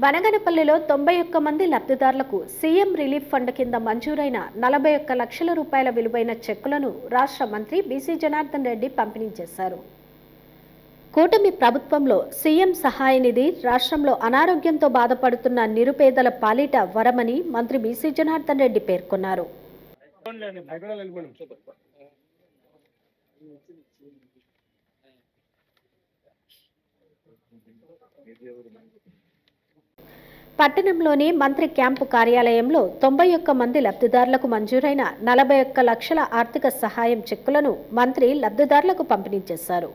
బనగనపల్లిలో 91 మంది లబ్ధిదారులకు CM relief fund కింద మంజూరైన 41 లక్షల రూపాయల విలువైన చెక్కులను రాష్ట్ర మంత్రి బీసీ జనార్దన్ రెడ్డి పంపిణీ చేశారు. కూటమి ప్రభుత్వంలో సీఎం సహాయ నిధి రాష్ట్రంలో అనారోగ్యంతో బాధపడుతున్న నిరుపేదల పాలిట వరమని మంత్రి బీసీ జనార్దన్ రెడ్డి పేర్కొన్నారు. పట్టణంలోని మంత్రి క్యాంపు కార్యాలయంలో 91 మంది లబ్ధిదారులకు మంజూరైన 41 లక్షల ఆర్థిక సహాయం చెక్కులను మంత్రి లబ్ధిదారులకు పంపిణీ చేశారు.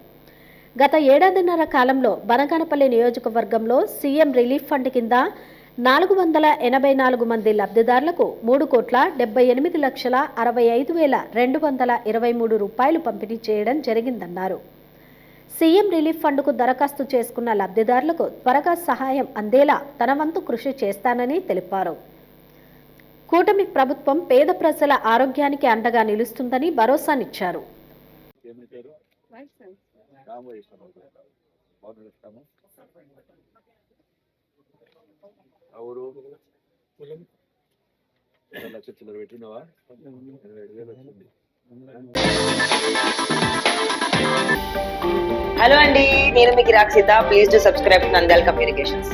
గత ఏడాదిన్నర కాలంలో బనగానపల్లి నియోజకవర్గంలో సీఎం రిలీఫ్ ఫండ్ కింద 484 మంది లబ్ధిదారులకు 3,78,65,223 రూపాయలు పంపిణీ చేయడం జరిగిందన్నారు. సీఎం రిలీఫ్ ఫండ్కు దరఖాస్తు చేసుకున్న లబ్ధిదారులకు త్వరగా సహాయం అందేలా తన వంతు కృషి చేస్తానని తెలిపారు. కూటమి ప్రభుత్వం పేద ప్రజల ఆరోగ్యానికి అండగా నిలుస్తుందని భరోసానిచ్చారు. హలో అండి, నేను మీ గిరాక్ Sita. Please do subscribe to Nandyala communications.